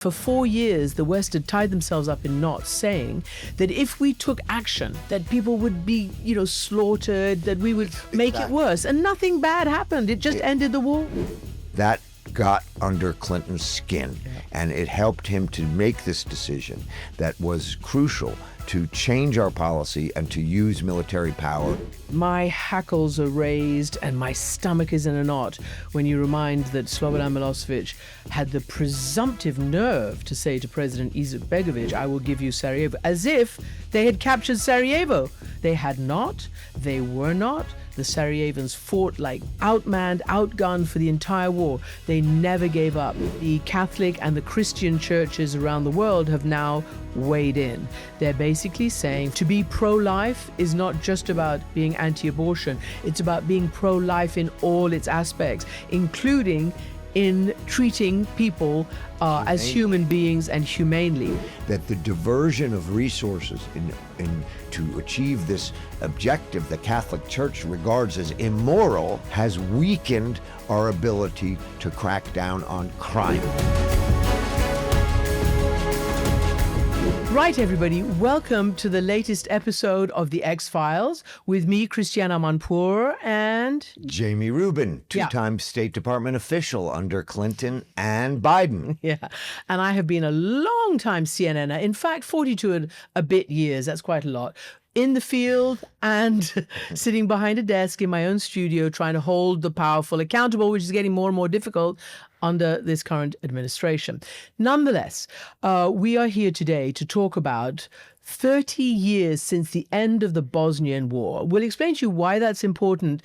For 4 years, the West had tied themselves up in knots, saying that if we took action, that people would be, slaughtered, that we would make it worse. And nothing bad happened. It just ended the war. That got under Clinton's skin, and it helped him to make this decision that was crucial to change our policy and to use military power. My hackles are raised and my stomach is in a knot when you remind that Slobodan Milosevic had the presumptive nerve to say to President Izetbegovic, "I will give you Sarajevo," as if they had captured Sarajevo. They had not. They were not. The Sarajevans fought like outmanned, outgunned for the entire war. They never gave up. The Catholic and the Christian churches around the world have now weighed in. They're basically saying to be pro-life is not just about being anti-abortion. It's about being pro-life in all its aspects, including in treating people as human beings and humanely. That the diversion of resources to achieve this objective the Catholic Church regards as immoral has weakened our ability to crack down on crime. Right, everybody, welcome to the latest episode of The X-Files with me, Christiane Amanpour, and Jamie Rubin, two-time State Department official under Clinton and Biden. Yeah, and I have been a long-time CNNer, in fact, 42 and a bit years, that's quite a lot, in the field and sitting behind a desk in my own studio trying to hold the powerful accountable, which is getting more and more difficult under this current administration. Nonetheless, we are here today to talk about 30 years since the end of the Bosnian War. We'll explain to you why that's important,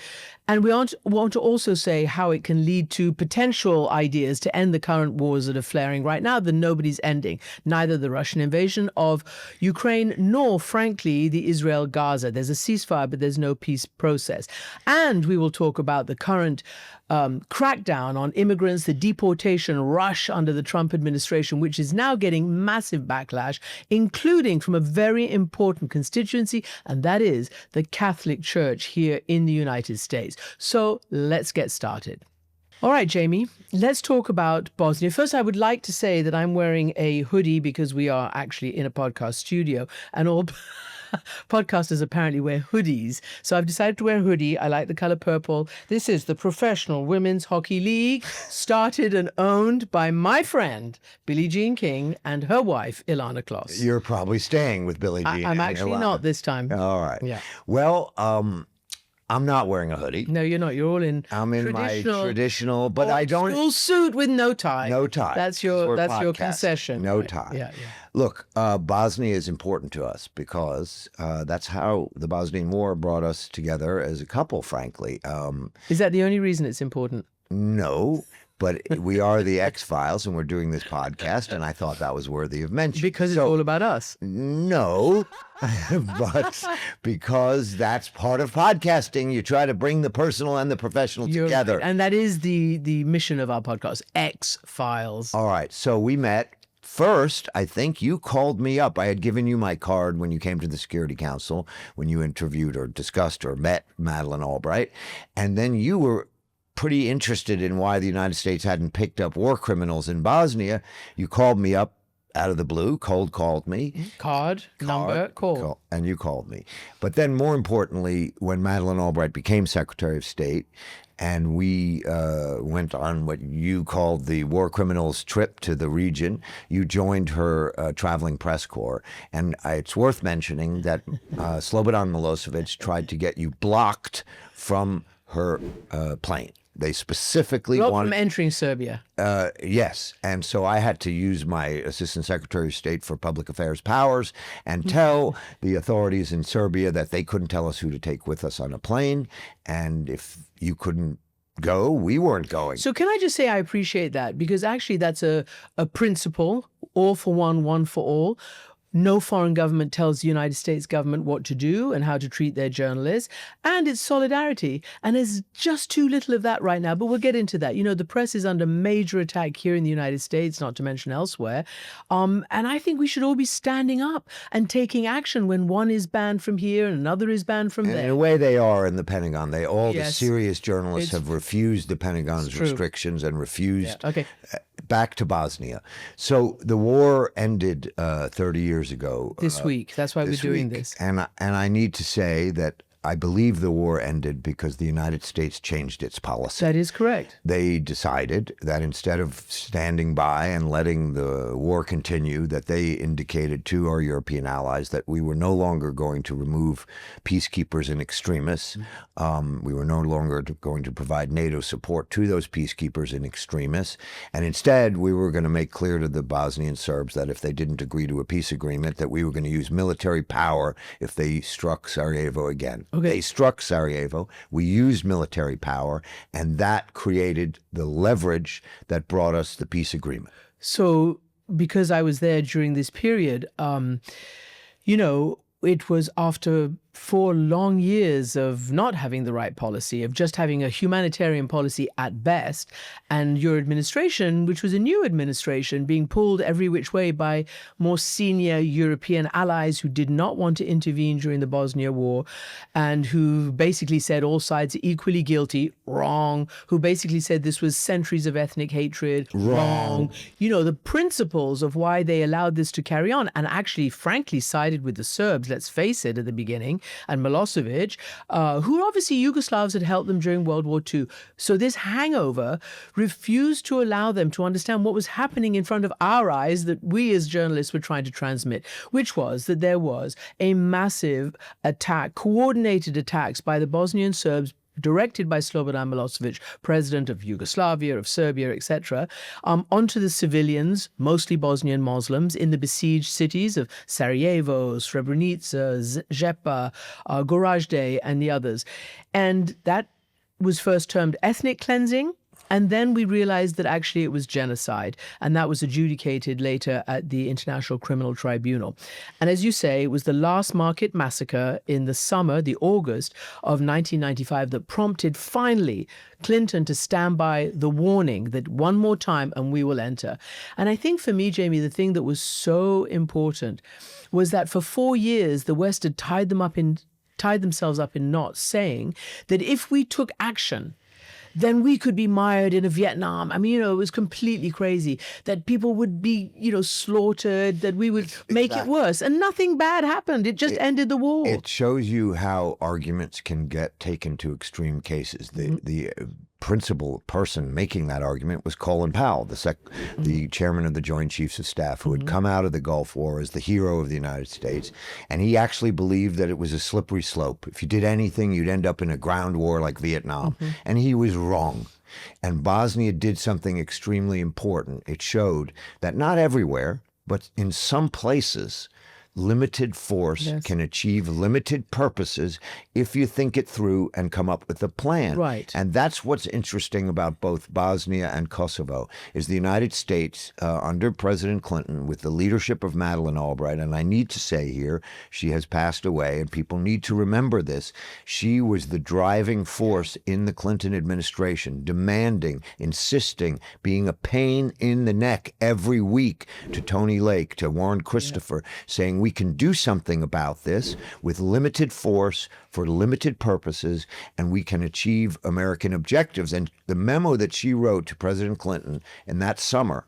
and we want to also say how it can lead to potential ideas to end the current wars that are flaring right now that nobody's ending, neither the Russian invasion of Ukraine nor, frankly, the Israel-Gaza. There's a ceasefire, but there's no peace process. And we will talk about the current crackdown on immigrants, the deportation rush under the Trump administration, which is now getting massive backlash, including from a very important constituency, and that is the Catholic Church here in the United States. So let's get started. All right, Jamie, let's talk about Bosnia. First, I would like to say that I'm wearing a hoodie because we are actually in a podcast studio, and all podcasters apparently wear hoodies. So I've decided to wear a hoodie. I like the color purple. This is the Professional Women's Hockey League, started and owned by my friend, Billie Jean King, and her wife, Ilana Kloss. You're probably staying with Billie Jean. I'm actually not this time. All right. Yeah. Well, I'm not wearing a hoodie. No, you're not. You're all in. I'm in my traditional, but I don't. Full suit with no tie. No tie. That's your concession. No right. tie. Yeah. Look, Bosnia is important to us because that's how the Bosnian War brought us together as a couple, frankly. Is that the only reason it's important? No, but we are the X-Files and we're doing this podcast, and I thought that was worthy of mention. Because it's all about us. No, but because that's part of podcasting. You try to bring the personal and the professional together. Right. And that is the mission of our podcast, X-Files. All right, so we met. First, I think you called me up. I had given you my card when you came to the Security Council, when you interviewed or discussed or met Madeleine Albright. And then you were pretty interested in why the United States hadn't picked up war criminals in Bosnia. You called me up out of the blue, cold called me. Number, call. And you called me. But then more importantly, when Madeleine Albright became Secretary of State, and we went on what you called the war criminals trip to the region. You joined her traveling press corps. And it's worth mentioning that Slobodan Milosevic tried to get you blocked from her plane. They specifically wanted... From entering Serbia. Yes. And so I had to use my Assistant Secretary of State for Public Affairs powers and tell the authorities in Serbia that they couldn't tell us who to take with us on a plane. And if you couldn't go, we weren't going. So can I just say I appreciate that, because actually that's a principle, all for one for all. No foreign government tells the United States government what to do and how to treat their journalists. And it's solidarity. And there's just too little of that right now. But we'll get into that. You know, the press is under major attack here in the United States, not to mention elsewhere. And I think we should all be standing up and taking action when one is banned from here and another is banned from there. In a way they are in the Pentagon. The serious journalists have refused the Pentagon's restrictions and refused back to Bosnia. So the war ended 30 years ago. This week. That's why we're doing week. this. And I need to say that I believe the war ended because the United States changed its policy. That is correct. They decided that instead of standing by and letting the war continue, that they indicated to our European allies that we were no longer going to remove peacekeepers and extremists. We were no longer going to provide NATO support to those peacekeepers and extremists. And instead, we were going to make clear to the Bosnian Serbs that if they didn't agree to a peace agreement, that we were going to use military power if they struck Sarajevo again. Okay. They struck Sarajevo. We used military power, and that created the leverage that brought us the peace agreement. So, because I was there during this period, it was after 4 long years of not having the right policy, of just having a humanitarian policy at best, and your administration, which was a new administration, being pulled every which way by more senior European allies who did not want to intervene during the Bosnia War, and who basically said all sides are equally guilty, wrong, who basically said this was centuries of ethnic hatred, wrong. The principles of why they allowed this to carry on, and actually, frankly, sided with the Serbs, let's face it, at the beginning, and Milosevic, who obviously Yugoslavs had helped them during World War II. So this hangover refused to allow them to understand what was happening in front of our eyes that we as journalists were trying to transmit, which was that there was a massive attack, coordinated attacks by the Bosnian Serbs directed by Slobodan Milosevic, president of Yugoslavia, of Serbia, etc., onto the civilians, mostly Bosnian Muslims, in the besieged cities of Sarajevo, Srebrenica, Zepa, Gorazde, and the others. And that was first termed ethnic cleansing. And then we realized that actually it was genocide, and that was adjudicated later at the International Criminal Tribunal. And as you say, it was the last market massacre in the summer, the August of 1995, that prompted finally Clinton to stand by the warning that one more time and we will enter. And I think for me, Jamie, the thing that was so important was that for 4 years, the West had tied themselves up in knots, saying that if we took action, then we could be mired in a Vietnam. I mean, it was completely crazy that people would be, slaughtered, that we would make it worse. And nothing bad happened. It just ended the war. It shows you how arguments can get taken to extreme cases. The principal person making that argument was Colin Powell, the chairman of the Joint Chiefs of Staff, who had come out of the Gulf War as the hero of the United States. And he actually believed that it was a slippery slope. If you did anything, you'd end up in a ground war like Vietnam. And he was wrong. And Bosnia did something extremely important. It showed that not everywhere, but in some places, limited force can achieve limited purposes if you think it through and come up with a plan. Right. And that's what's interesting about both Bosnia and Kosovo, is the United States, under President Clinton, with the leadership of Madeleine Albright, and I need to say here, she has passed away, and people need to remember this, she was the driving force in the Clinton administration, demanding, insisting, being a pain in the neck every week to Tony Lake, to Warren Christopher, saying we can do something about this with limited force for limited purposes, and we can achieve American objectives. And the memo that she wrote to President Clinton in that summer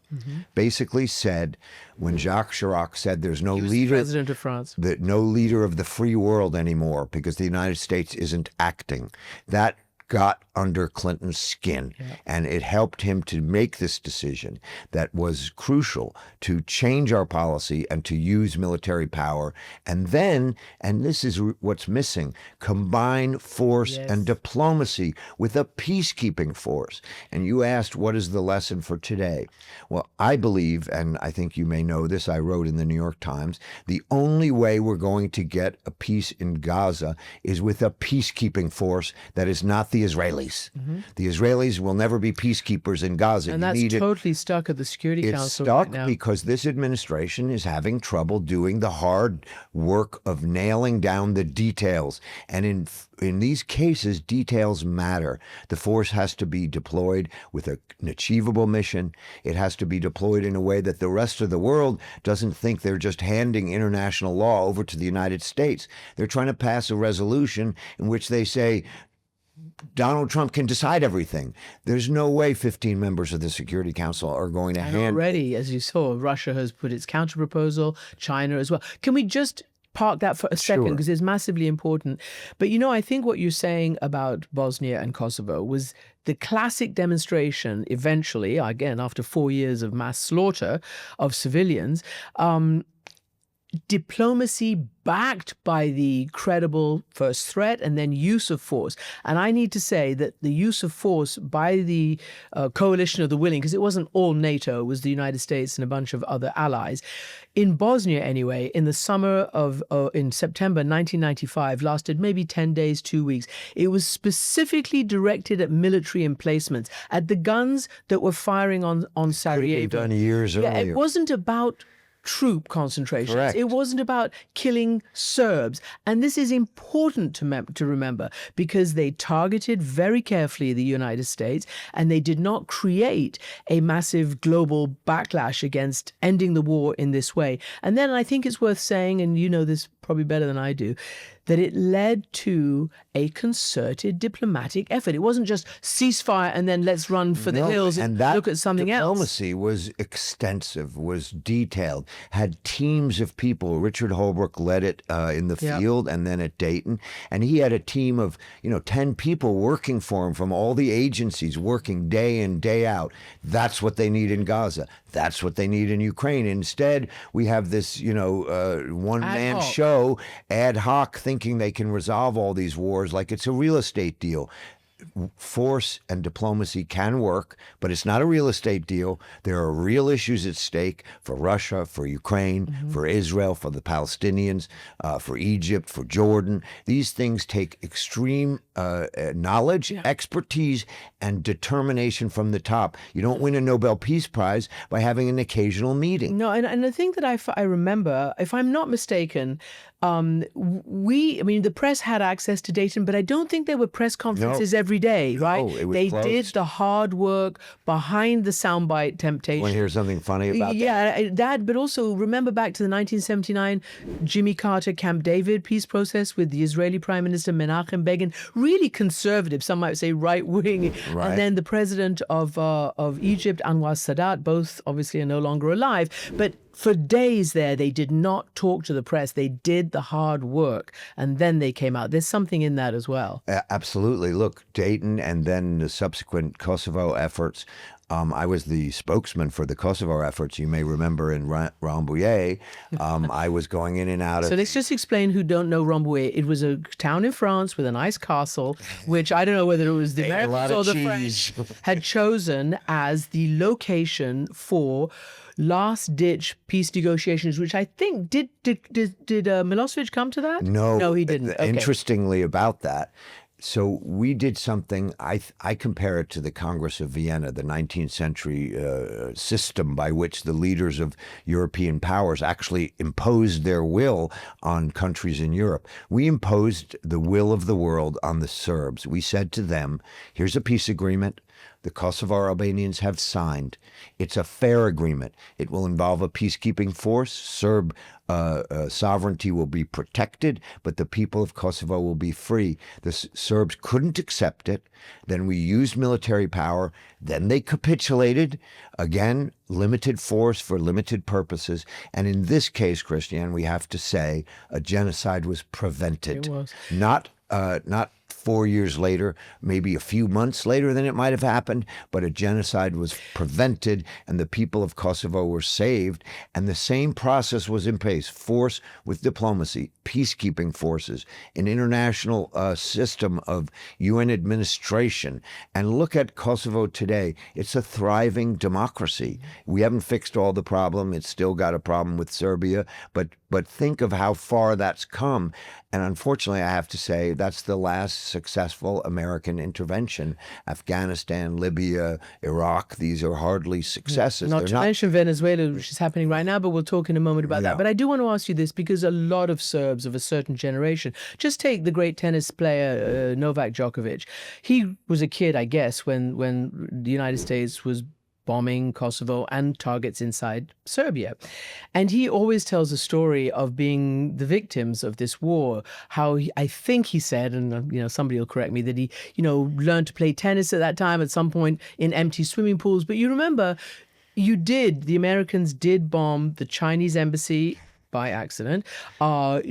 basically said, when Jacques Chirac said there's no leader, president of France, that no leader of the free world anymore because the United States isn't acting, that got under Clinton's skin, and it helped him to make this decision that was crucial to change our policy and to use military power. And then, and this is what's missing, combine force and diplomacy with a peacekeeping force. And you asked, what is the lesson for today? Well, I believe, and I think you may know this, I wrote in the New York Times, the only way we're going to get a peace in Gaza is with a peacekeeping force that is not the Israelis. The Israelis will never be peacekeepers in Gaza. And that's totally stuck at the Security Council It's stuck right now. because this administration is having trouble doing the hard work of nailing down the details. And in these cases, details matter. The force has to be deployed with an achievable mission. It has to be deployed in a way that the rest of the world doesn't think they're just handing international law over to the United States. They're trying to pass a resolution in which they say, Donald Trump can decide everything. There's no way 15 members of the Security Council are going to hand. Already, as you saw, Russia has put its counterproposal, China as well. Can we just park that for a second, Sure. because it's massively important. But I think what you're saying about Bosnia and Kosovo was the classic demonstration eventually, again, after 4 years of mass slaughter of civilians, diplomacy backed by the credible first threat and then use of force. And I need to say that the use of force by the coalition of the willing, because it wasn't all NATO, it was the United States and a bunch of other allies. In Bosnia, anyway, in the summer of, in September 1995, lasted maybe 10 days, 2 weeks. It was specifically directed at military emplacements, at the guns that were firing on Sarajevo. Done years Yeah, earlier. it wasn't about troop concentrations. Correct. It wasn't about killing Serbs. And this is important to remember, because they targeted very carefully the United States, and they did not create a massive global backlash against ending the war in this way. And then I think it's worth saying, and you know this probably better than I do, that it led to a concerted diplomatic effort. It wasn't just ceasefire and then let's run for the hills and that look at something else. Diplomacy was extensive, was detailed, had teams of people. Richard Holbrooke led it in the field and then at Dayton. And he had a team of, 10 people working for him from all the agencies, working day in, day out. That's what they need in Gaza. That's what they need in Ukraine. Instead, we have this, one-man show, ad hoc, thinking they can resolve all these wars like it's a real estate deal. Force and diplomacy can work, but it's not a real estate deal. There are real issues at stake for Russia, for Ukraine, for Israel, for the Palestinians, for Egypt, for Jordan. These things take extreme knowledge, expertise, and determination from the top. You don't win a Nobel Peace Prize by having an occasional meeting. No, and the thing that I remember, if I'm not mistaken, the press had access to Dayton, but I don't think there were press conferences every day, right? No, it was they closed. did the hard work behind the soundbite temptation. Want to hear something funny about that? Yeah, that, but also remember back to the 1979 Jimmy Carter Camp David peace process with the Israeli Prime Minister Menachem Begin, really conservative, some might say right-wing, Right. and then the president of Egypt, Anwar Sadat, both obviously are no longer alive, but for days there, they did not talk to the press. They did the hard work, and then they came out. There's something in that as well. Absolutely. Look, Dayton and then the subsequent Kosovo efforts. I was the spokesman for the Kosovo efforts. You may remember in Rambouillet, I was going in and out of... So let's just explain who don't know Rambouillet. It was a town in France with a nice castle, which I don't know whether it was the Americans or the French had chosen as the location for last-ditch peace negotiations, which I think, did Milosevic come to that? No, he didn't. Okay. Interestingly about that, so we did something, I compare it to the Congress of Vienna, the 19th century system by which the leaders of European powers actually imposed their will on countries in Europe. We imposed the will of the world on the Serbs. We said to them, here's a peace agreement. The Kosovo Albanians have signed. It's a fair agreement. It will involve a peacekeeping force. Serb sovereignty will be protected, but the people of Kosovo will be free. The Serbs couldn't accept it. Then we used military power. Then they capitulated. Again, limited force for limited purposes. And in this case, Christiane, we have to say a genocide was prevented. It was. Not 4 years later, maybe a few months later than it might have happened, but a genocide was prevented and the people of Kosovo were saved. And the same process was in place: force with diplomacy, peacekeeping forces, an international system of UN administration. And look at Kosovo today. It's a thriving democracy. We haven't fixed all the problem. It's still got a problem with Serbia, but think of how far that's come. And unfortunately, I have to say, that's the last successful American intervention. Afghanistan, Libya, Iraq, these are hardly successes. Not to mention Venezuela, which is happening right now, but we'll talk in a moment about that. But I do want to ask you this, because a lot of Serbs of a certain generation, just take the great tennis player Novak Djokovic. He was a kid, I guess, when the United States was bombing Kosovo and targets inside Serbia. And he always tells a story of being the victims of this war, how I think he said, and somebody will correct me, that he, learned to play tennis at that time at some point in empty swimming pools. But you remember, the Americans did bomb the Chinese embassy by accident. That's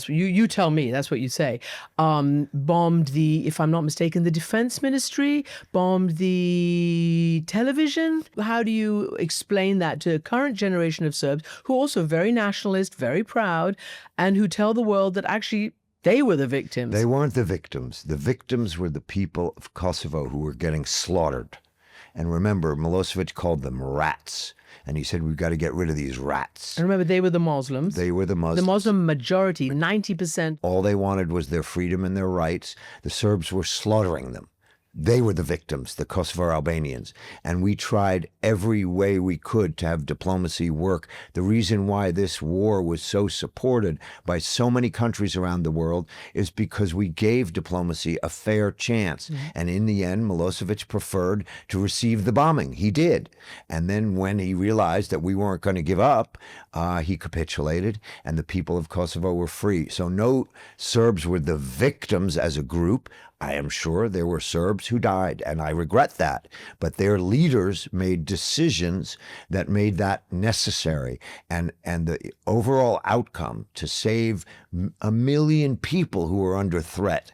what you tell me. That's what you say. Bombed if I'm not mistaken, the defense ministry. Bombed the television. How do you explain that to a current generation of Serbs who are also very nationalist, very proud, and who tell the world that actually they were the victims? They weren't the victims. The victims were the people of Kosovo who were getting slaughtered. And remember, Milosevic called them rats. And he said, we've got to get rid of these rats. And remember, they were the Muslims. They were the Muslims. The Muslim majority, 90%. All they wanted was their freedom and their rights. The Serbs were slaughtering them. They were the victims, the Kosovo Albanians. And we tried every way we could to have diplomacy work. The reason why this war was so supported by so many countries around the world is because we gave diplomacy a fair chance. Mm-hmm. And in the end, Milosevic preferred to receive the bombing. He did. And then when he realized that we weren't going to give up, he capitulated, and the people of Kosovo were free. So no Serbs were the victims as a group. I am sure there were Serbs who died, and I regret that. But their leaders made decisions that made that necessary. And the overall outcome to save 1 million people who were under threat,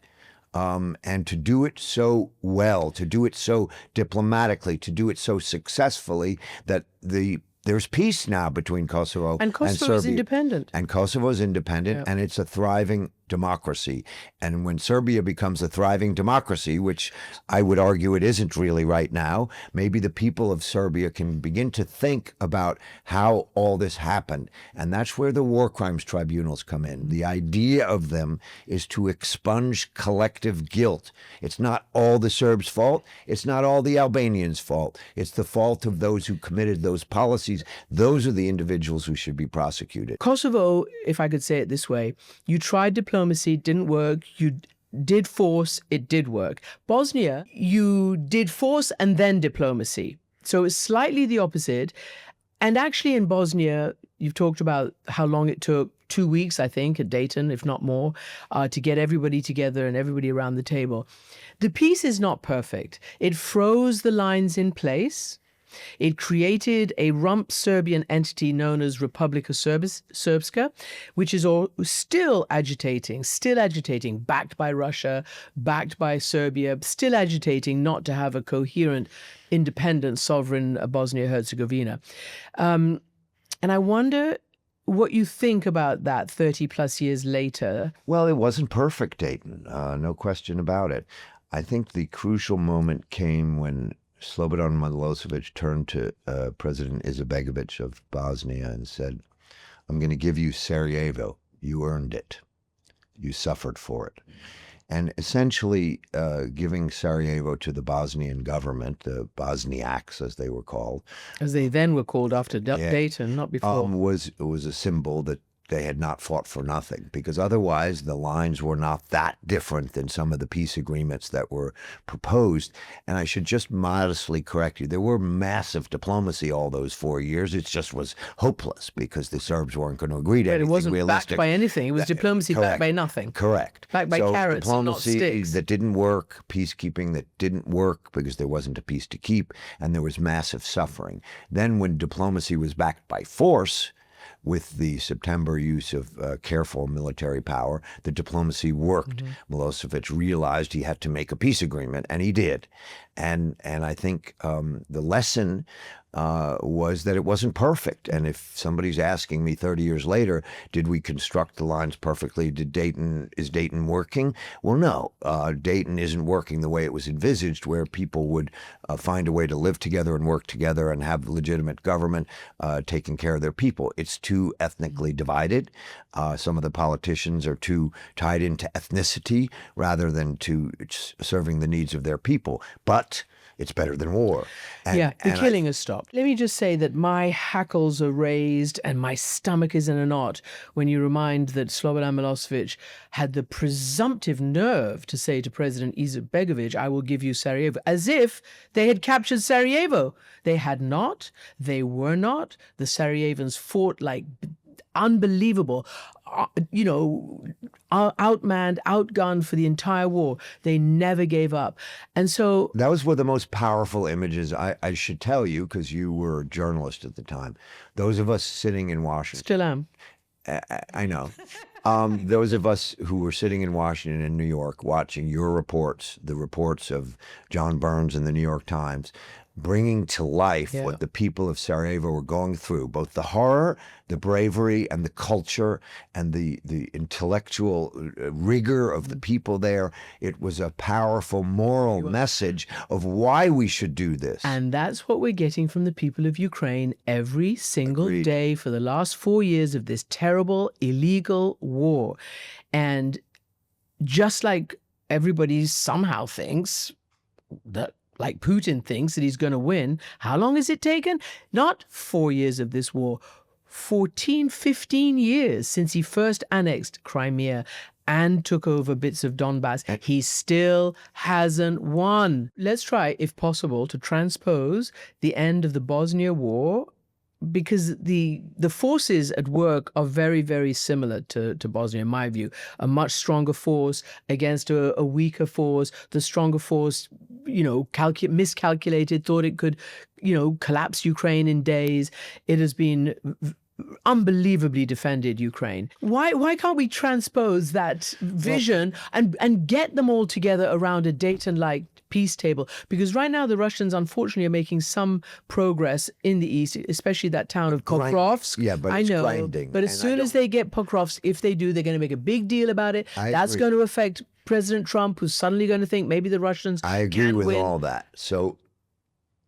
and to do it so well, to do it so diplomatically, to do it so successfully that there's peace now between Kosovo and Serbia. And Kosovo is independent. And Kosovo is independent, Yeah. and it's a thriving democracy. And when Serbia becomes a thriving democracy, which I would argue it isn't really right now, maybe the people of Serbia can begin to think about how all this happened. And that's where the war crimes tribunals come in. The idea of them is to expunge collective guilt. It's not all the Serbs' fault. It's not all the Albanians' fault. It's the fault of those who committed those policies. Those are the individuals who should be prosecuted. Kosovo, if I could say it this way, you tried diplomacy, didn't work. You did force, it did work. Bosnia, you did force and then diplomacy. So it's slightly the opposite. And actually in Bosnia, you've talked about how long it took, 2 weeks, I think, at Dayton, if not more, to get everybody together and everybody around the table. The peace is not perfect. It froze the lines in place. It created a rump Serbian entity known as Republika Srpska, which is still agitating, backed by Russia, backed by Serbia, still agitating not to have a coherent, independent, sovereign Bosnia-Herzegovina. And I wonder what you think about that 30 plus years later. Well, it wasn't perfect, Dayton, no question about it. I think the crucial moment came when Slobodan Milosevic turned to President Izetbegovic of Bosnia and said, I'm going to give you Sarajevo. You earned it. You suffered for it. And essentially giving Sarajevo to the Bosnian government, the Bosniaks as they were called. As they then were called after Dayton, not before. Was a symbol that they had not fought for nothing, because otherwise the lines were not that different than some of the peace agreements that were proposed. And I should just modestly correct you. There were massive diplomacy all those 4 years. It just was hopeless because the Serbs weren't going to agree to anything realistic. It wasn't backed by anything. It was diplomacy backed by nothing. Correct. Backed by carrots and not sticks. Diplomacy that didn't work, peacekeeping that didn't work because there wasn't a peace to keep, and there was massive suffering. Then when diplomacy was backed by force, with the September use of careful military power, the diplomacy worked. Mm-hmm. Milosevic realized he had to make a peace agreement, and he did. And I think the lesson was that it wasn't perfect. And if somebody's asking me 30 years later, did we construct the lines perfectly? Is Dayton working? Well, no. Dayton isn't working the way it was envisaged, where people would find a way to live together and work together and have legitimate government taking care of their people. It's too ethnically divided. Some of the politicians are too tied into ethnicity rather than to serving the needs of their people. But it's better than war. The killing has stopped. Let me just say that my hackles are raised and my stomach is in a knot when you remind that Slobodan Milosevic had the presumptive nerve to say to President Izetbegovic, I will give you Sarajevo, as if they had captured Sarajevo. They had not. They were not. The Sarajevans fought like unbelievable, outmanned, outgunned for the entire war. They never gave up. And so that was one of the most powerful images. I should tell you, because you were a journalist at the time, those of us sitting in Washington. Still am. I know. Those of us who were sitting in Washington and New York watching your reports, the reports of John Burns in the New York Times, bringing to life what the people of Sarajevo were going through, both the horror, the bravery, and the culture, and the intellectual rigor of the people there. It was a powerful moral message of why we should do this. And that's what we're getting from the people of Ukraine every single day for the last 4 years of this terrible, illegal war. And just like everybody somehow thinks that, like Putin thinks that he's going to win. How long has it taken? Not 4 years of this war, 14, 15 years since he first annexed Crimea and took over bits of Donbass. He still hasn't won. Let's try, if possible, to transpose the end of the Bosnia War, because the forces at work are very, very similar to Bosnia, in my view. A much stronger force against a weaker force. The stronger force, miscalculated, thought it could, collapse Ukraine in days. It has been unbelievably defended Ukraine. Why can't we transpose that vision and get them all together around a Dayton-like peace table? Because right now the Russians unfortunately are making some progress in the east, especially that town of Pokrovsk. Yeah, but it's grinding. But as soon as they get Pokrovsk, if they do, they're going to make a big deal about it. That's going to affect President Trump, who's suddenly going to think maybe the Russians I agree with win. all that. So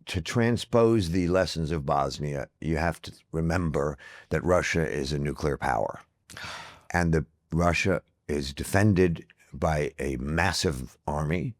to transpose the lessons of Bosnia, you have to remember that Russia is a nuclear power. And Russia is defended by a massive army.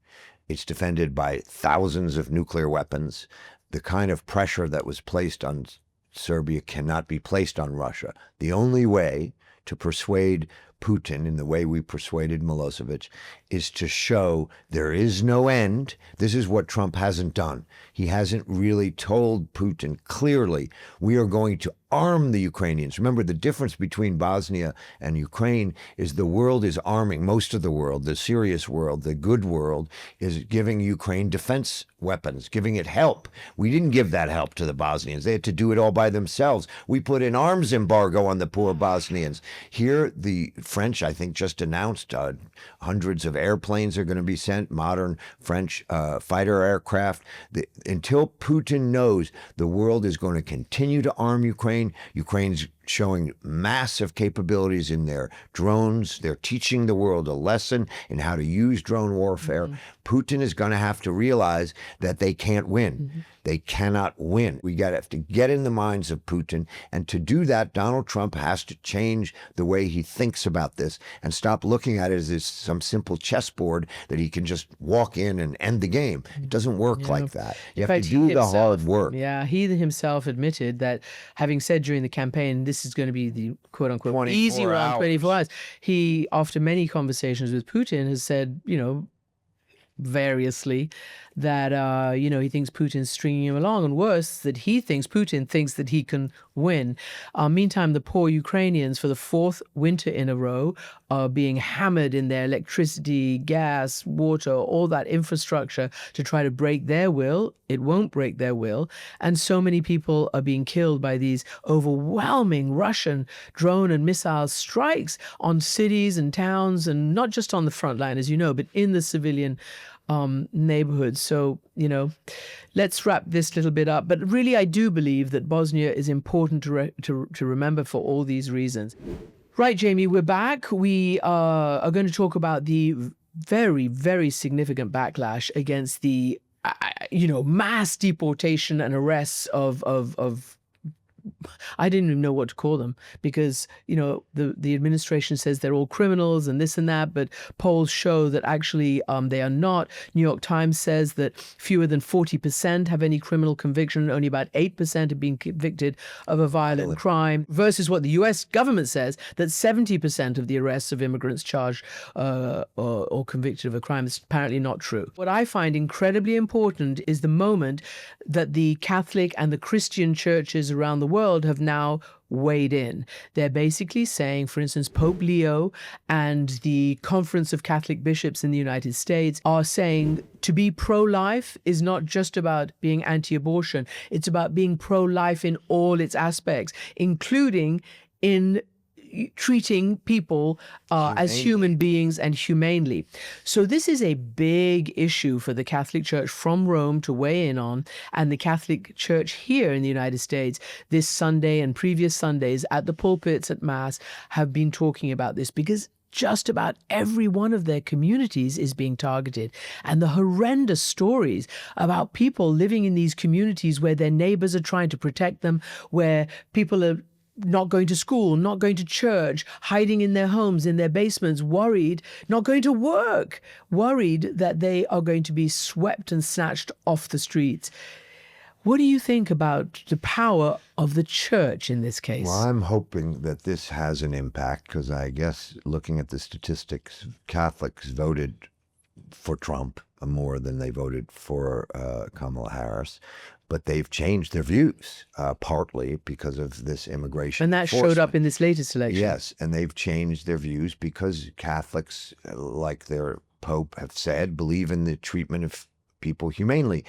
It's defended by thousands of nuclear weapons. The kind of pressure that was placed on Serbia cannot be placed on Russia. The only way to persuade Putin in the way we persuaded Milosevic is to show there is no end. This is what Trump hasn't done. He hasn't really told Putin clearly, we are going to arm the Ukrainians. Remember, the difference between Bosnia and Ukraine is the world is arming, most of the world, the serious world, the good world, is giving Ukraine defense weapons, giving it help. We didn't give that help to the Bosnians. They had to do it all by themselves. We put an arms embargo on the poor Bosnians. Here, the French, I think, just announced hundreds of airplanes are going to be sent, modern French fighter aircraft. Until Putin knows the world is going to continue to arm Ukraine, Ukraine's showing massive capabilities in their drones. They're teaching the world a lesson in how to use drone warfare. Putin is going to have to realize that they can't win. They cannot win. We have to get in the minds of Putin. And to do that, Donald Trump has to change the way he thinks about this and stop looking at it as some simple chessboard that he can just walk in and end the game. It doesn't work like that. You have to do the hard work. Yeah, he himself admitted that, having said during the campaign, this is going to be the quote-unquote easy one, 24 hours. He, after many conversations with Putin, has said, variously, that he thinks Putin's stringing him along, and worse, that he thinks Putin thinks that he can win. Meantime, the poor Ukrainians, for the fourth winter in a row, are being hammered in their electricity, gas, water, all that infrastructure to try to break their will. It won't break their will. And so many people are being killed by these overwhelming Russian drone and missile strikes on cities and towns, and not just on the front line, as you know, but in the civilian neighborhoods. So, let's wrap this little bit up. But really, I do believe that Bosnia is important to remember for all these reasons. Right, Jamie, we're back. We are going to talk about the very, very significant backlash against the, mass deportation and arrests of I didn't even know what to call them because, the administration says they're all criminals and this and that, but polls show that actually they are not. New York Times says that fewer than 40% have any criminal conviction. Only about 8% have been convicted of a violent crime, versus what the U.S. government says, that 70% of the arrests of immigrants charged or convicted of a crime. It's apparently not true. What I find incredibly important is the moment that the Catholic and the Christian churches around the world have now weighed in. They're basically saying, for instance, Pope Leo and the Conference of Catholic Bishops in the United States are saying to be pro-life is not just about being anti-abortion. It's about being pro-life in all its aspects, including in treating people as human beings and humanely. So this is a big issue for the Catholic Church from Rome to weigh in on. And the Catholic Church here in the United States this Sunday and previous Sundays at the pulpits at Mass have been talking about this, because just about every one of their communities is being targeted. And the horrendous stories about people living in these communities where their neighbors are trying to protect them, where people are not going to school, not going to church, hiding in their homes, in their basements, worried, not going to work, worried that they are going to be swept and snatched off the streets. What do you think about the power of the church in this case? Well, I'm hoping that this has an impact, because I guess looking at the statistics, Catholics voted for Trump more than they voted for Kamala Harris. But they've changed their views, partly because of this immigration. And that enforcement. showed up in this latest election. Yes, and they've changed their views because Catholics, like their Pope, have said, believe in the treatment of people humanely,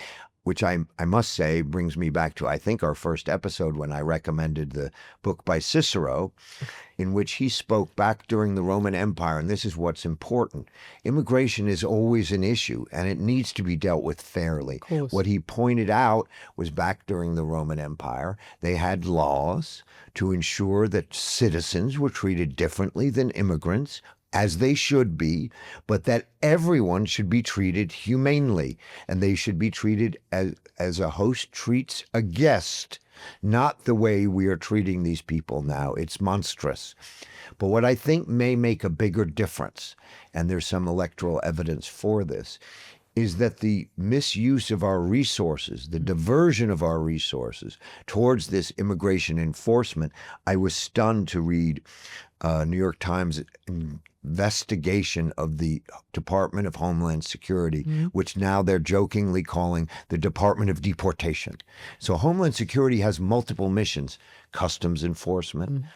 which I must say brings me back to, I think, our first episode when I recommended the book by Cicero, in which he spoke back during the Roman Empire, and this is what's important. Immigration is always an issue, and it needs to be dealt with fairly. What he pointed out was back during the Roman Empire, they had laws to ensure that citizens were treated differently than immigrants, as they should be, but that everyone should be treated humanely, and they should be treated as a host treats a guest, not the way we are treating these people now. It's monstrous. But what I think may make a bigger difference, and there's some electoral evidence for this, is that the misuse of our resources, the diversion of our resources towards this immigration enforcement. I was stunned to read New York Times investigation of the Department of Homeland Security, which now they're jokingly calling the Department of Deportation. So Homeland Security has multiple missions: customs enforcement,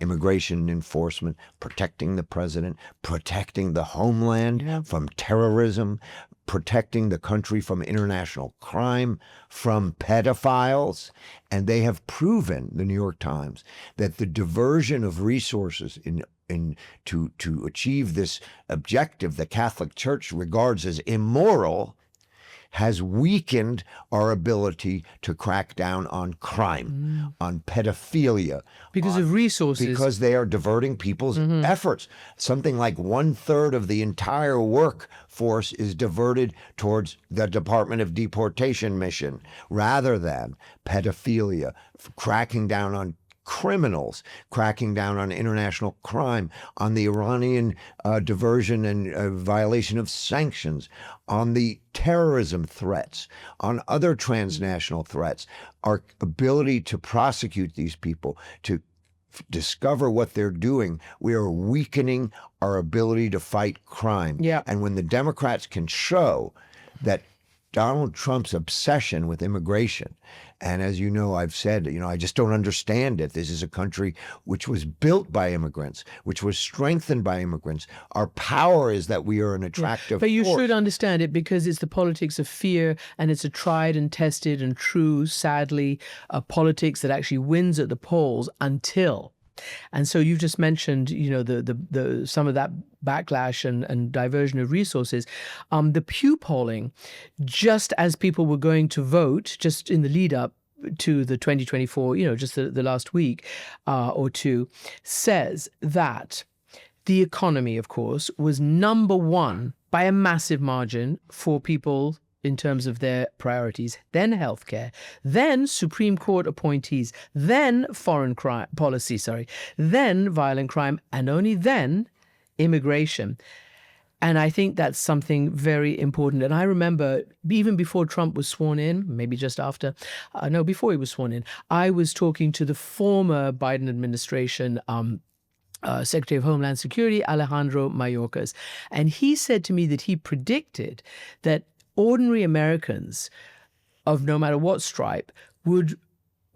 immigration enforcement, protecting the president, protecting the homeland from terrorism, protecting the country from international crime, from pedophiles. And they have proven, the New York Times, that the diversion of resources to achieve this objective the Catholic Church regards as immoral has weakened our ability to crack down on crime, on pedophilia. Because of resources. Because they are diverting people's efforts. Something like 1/3 of the entire workforce is diverted towards the Department of Deportation mission rather than pedophilia, cracking down on criminals, cracking down on international crime, on the Iranian diversion and violation of sanctions, on the terrorism threats, on other transnational threats. Our ability to prosecute these people, to discover what they're doing, we are weakening our ability to fight crime. Yeah. And when the Democrats can show that Donald Trump's obsession with immigration, and as you know, I've said, I just don't understand it. This is a country which was built by immigrants, which was strengthened by immigrants. Our power is that we are an attractive But you force. should understand it, because it's the politics of fear, and it's a tried and tested and true, sadly, politics that actually wins at the polls until. And so you've just mentioned, the some of that backlash and diversion of resources. The Pew polling, just as people were going to vote, just in the lead up to the 2024, just the last week or two, says that the economy, of course, was number one by a massive margin for people in terms of their priorities, then healthcare, then Supreme Court appointees, then foreign crime policy, then violent crime, and only then immigration. And I think that's something very important. And I remember even before Trump was sworn in, maybe just after, no, before he was sworn in, I was talking to the former Biden administration Secretary of Homeland Security, Alejandro Mayorkas. And he said to me that he predicted that ordinary Americans of no matter what stripe would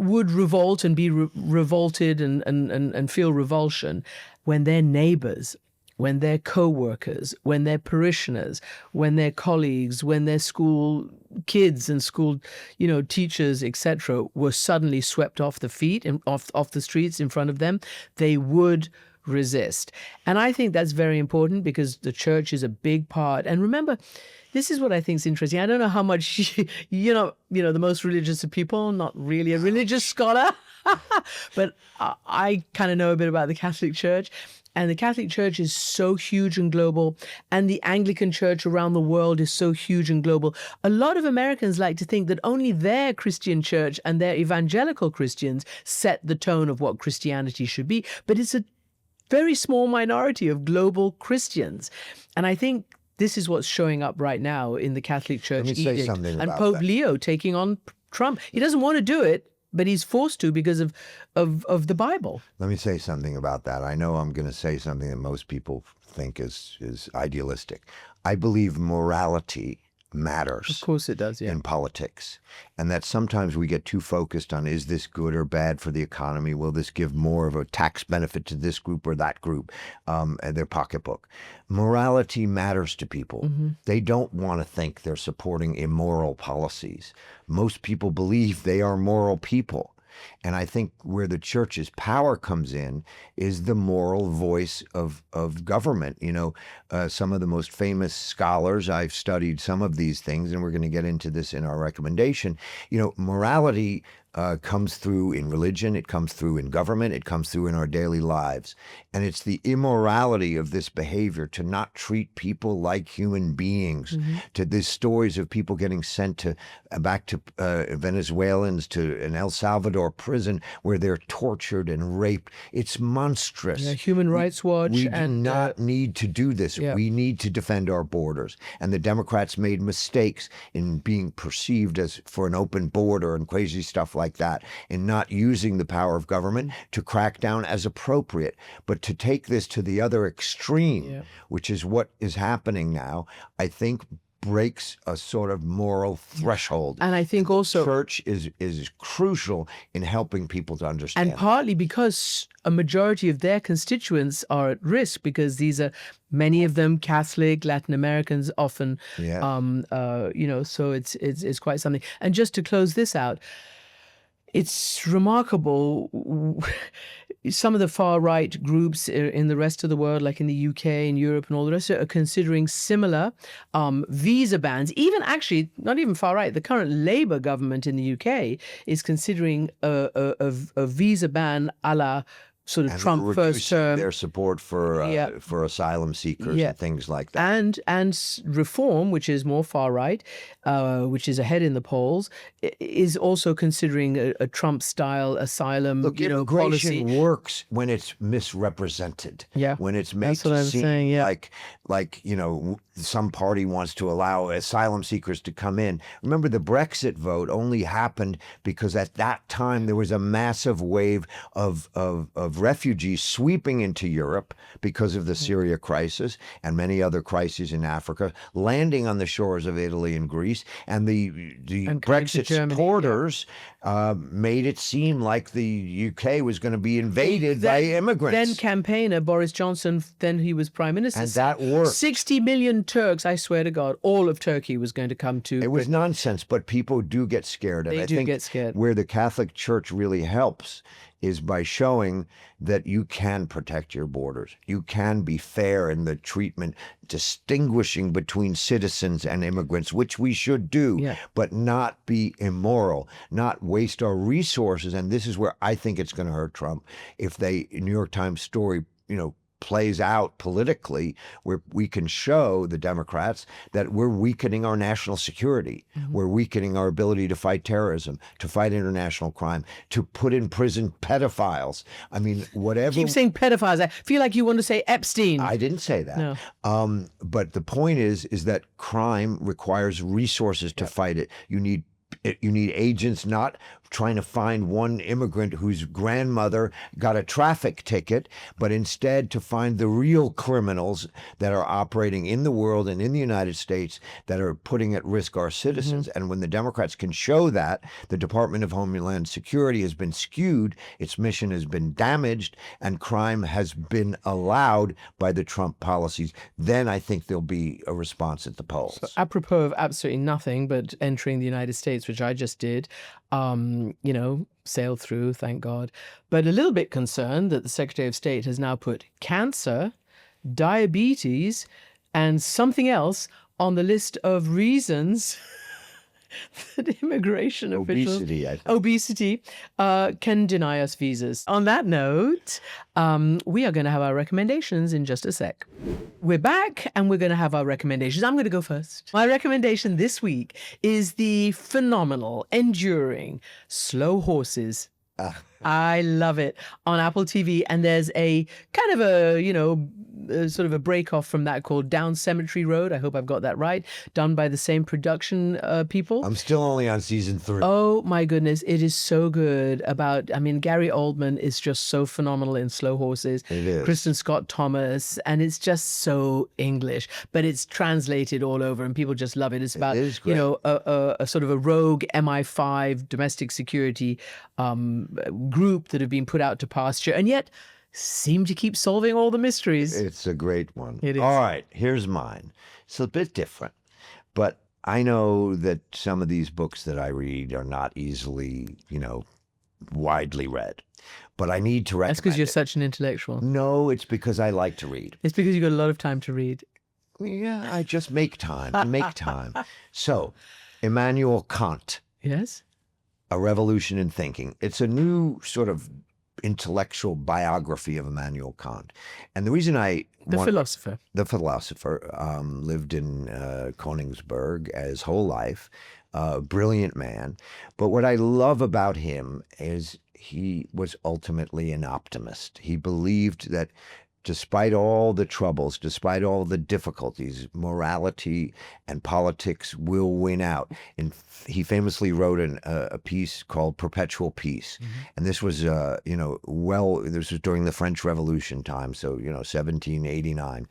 revolt and be revolted and feel revulsion when their neighbors, when their co-workers, when their parishioners, when their colleagues, when their school kids and school, teachers, etc., were suddenly swept off the feet and off the streets in front of them, they would resist. And I think that's very important because the church is a big part. And remember, this is what I think is interesting. I don't know how much, the most religious of people, not really a religious scholar, but I kind of know a bit about the Catholic Church. And the Catholic Church is so huge and global, and the Anglican Church around the world is so huge and global. A lot of Americans like to think that only their Christian church and their evangelical Christians set the tone of what Christianity should be. But it's a very small minority of global Christians. And I think this is what's showing up right now in the Catholic Church Let me say something and about Pope that. Leo taking on Trump. He doesn't want to do it, but he's forced to because of the Bible. Let me say something about that. I know I'm going to say something that most people think is idealistic. I believe morality matters. Of course it does, yeah. In politics. And that sometimes we get too focused on, is this good or bad for the economy? Will this give more of a tax benefit to this group or that group, and their pocketbook? Morality matters to people. Mm-hmm. They don't want to think they're supporting immoral policies. Most people believe they are moral people. And I think where the church's power comes in is the moral voice of government. Some of the most famous scholars, I've studied some of these things, and we're going to get into this in our recommendation. Morality comes through in religion, it comes through in government, it comes through in our daily lives. And it's the immorality of this behavior to not treat people like human beings, to these stories of people getting sent back to Venezuelans to an El Salvador prison where they're tortured and raped. It's monstrous. Yeah, Human Rights Watch. We do not need to do this. Yeah. We need to defend our borders. And the Democrats made mistakes in being perceived as for an open border and crazy stuff like that, in not using the power of government to crack down as appropriate. But to take this to the other extreme, which is what is happening now, I think breaks a sort of moral threshold. And I think also church is crucial in helping people to understand. And partly because a majority of their constituents are at risk, because these are many of them Catholic, Latin Americans often, so it's quite something. And just to close this out, it's remarkable. Some of the far-right groups in the rest of the world, like in the UK and Europe and all the rest, are considering similar visa bans. Even actually, not even far-right, the current Labour government in the UK is considering a visa ban a la sort of Trump first term. Their support for asylum seekers and things like that. And reform, which is more far right, which is ahead in the polls, is also considering a Trump-style asylum policy. Immigration works when it's misrepresented. Yeah, when it's made that's what to I'm seem saying. Yeah, like some party wants to allow asylum seekers to come in. Remember, the Brexit vote only happened because at that time there was a massive wave of refugees sweeping into Europe because of the Syria crisis and many other crises in Africa, landing on the shores of Italy and Greece. And the Brexit supporters made it seem like the UK was going to be invaded by immigrants. Then campaigner Boris Johnson, then he was prime minister. And that worked. 60 million Turks, I swear to God, all of Turkey was going to come to It was nonsense, but people do get scared. And They I do think get scared. Where the Catholic Church really helps is by showing that you can protect your borders. You can be fair in the treatment, distinguishing between citizens and immigrants, which we should do, but not be immoral, not waste our resources. And this is where I think it's going to hurt Trump if New York Times story, plays out politically, where we can show the Democrats that we're weakening our national security, we're weakening our ability to fight terrorism, to fight international crime, to put in prison pedophiles. I mean, whatever. Keep saying pedophiles. I feel like you want to say Epstein. I didn't say that. No. But the point is that crime requires resources to fight it. You need agents not trying to find one immigrant whose grandmother got a traffic ticket, but instead to find the real criminals that are operating in the world and in the United States that are putting at risk our citizens. And when the Democrats can show that, the Department of Homeland Security has been skewed, its mission has been damaged, and crime has been allowed by the Trump policies, then I think there'll be a response at the polls. So, apropos of absolutely nothing but entering the United States, which I just did, sailed through, thank God. But a little bit concerned that the Secretary of State has now put cancer, diabetes, and something else on the list of reasons that immigration officials, obesity, can deny us visas. On that note, we are going to have our recommendations in just a sec. We're back and we're going to have our recommendations. I'm going to go first. My recommendation this week is the phenomenal, enduring Slow Horses. I love it, on Apple TV. And there's a kind of sort of a break off from that called Down Cemetery Road. I hope I've got that right. Done by the same production people. I'm still only on season 3. Oh my goodness, it is so good. Gary Oldman is just so phenomenal in Slow Horses. It is. Kristen Scott Thomas, and it's just so English, but it's translated all over, and people just love it. It's about a sort of a rogue MI5 domestic security group that have been put out to pasture, and yet seem to keep solving all the mysteries. It's a great one. It is. All right, here's mine. It's a bit different, but I know that some of these books that I read are not easily, widely read. But I need to recommend That's because you're such an intellectual. No, it's because I like to read. It's because you've got a lot of time to read. Yeah, I just make time. So, Immanuel Kant. Yes? A Revolution in Thinking. It's a new sort of intellectual biography of Immanuel Kant. And the reason The philosopher lived in Königsberg his whole life, brilliant man. But what I love about him is he was ultimately an optimist. He believed that despite all the troubles, despite all the difficulties, morality and politics will win out. And he famously wrote a piece called Perpetual Peace. And this was, this was during the French Revolution time, so, 1789.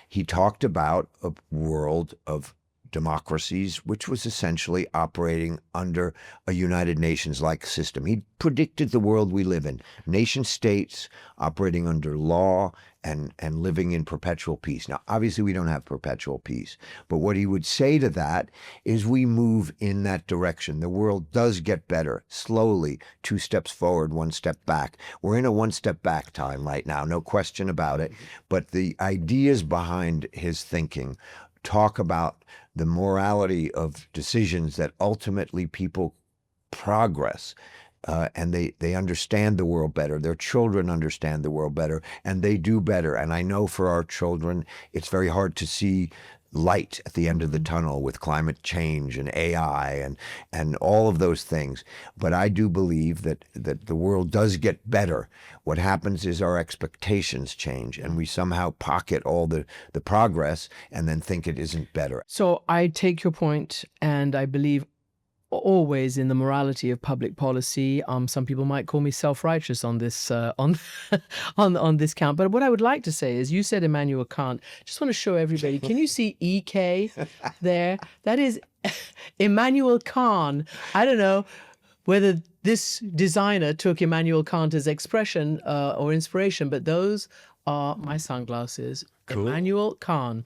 He talked about a world of democracies, which was essentially operating under a United Nations-like system. He predicted the world we live in, nation states operating under law and living in perpetual peace. Now, obviously, we don't have perpetual peace, but what he would say to that is we move in that direction. The world does get better, slowly, 2 steps forward, 1 step back. We're in a 1 step back time right now, no question about it, but the ideas behind his thinking talk about the morality of decisions that ultimately people progress, and they understand the world better. Their children understand the world better, and they do better. And I know for our children, it's very hard to see light at the end of the tunnel with climate change and AI and all of those things. But I do believe that the world does get better. What happens is our expectations change, and we somehow pocket all the progress and then think it isn't better. So I take your point, and I believe always in the morality of public policy. Some people might call me self-righteous on this on this count. But what I would like to say is, you said Immanuel Kant. Just want to show everybody. Can you see EK there? That is Immanuel Kant. I don't know whether this designer took Immanuel Kant as expression or inspiration, but those are my sunglasses. Emmanuel Khan.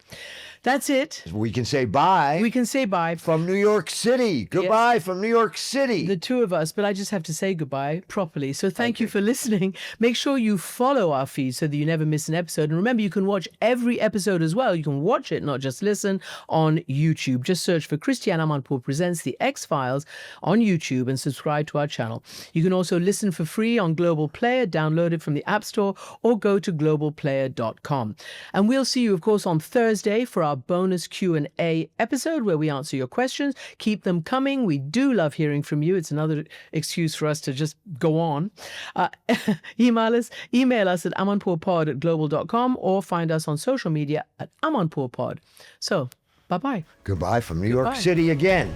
That's it. We can say bye. We can say bye. From New York City. Goodbye from New York City. The two of us, but I just have to say goodbye properly. So thank you for listening. Make sure you follow our feed so that you never miss an episode. And remember, you can watch every episode as well. You can watch it, not just listen, on YouTube. Just search for Christiane Amanpour Presents The X-Files on YouTube and subscribe to our channel. You can also listen for free on Global Player, download it from the App Store, or go to globalplayer.com. And we'll see you, of course, on Thursday for our bonus Q&A episode where we answer your questions. Keep them coming. We do love hearing from you. It's another excuse for us to just go on. Email us at amanpourpod@global.com or find us on social media at amanpourpod. So, bye-bye. Goodbye from New York City again.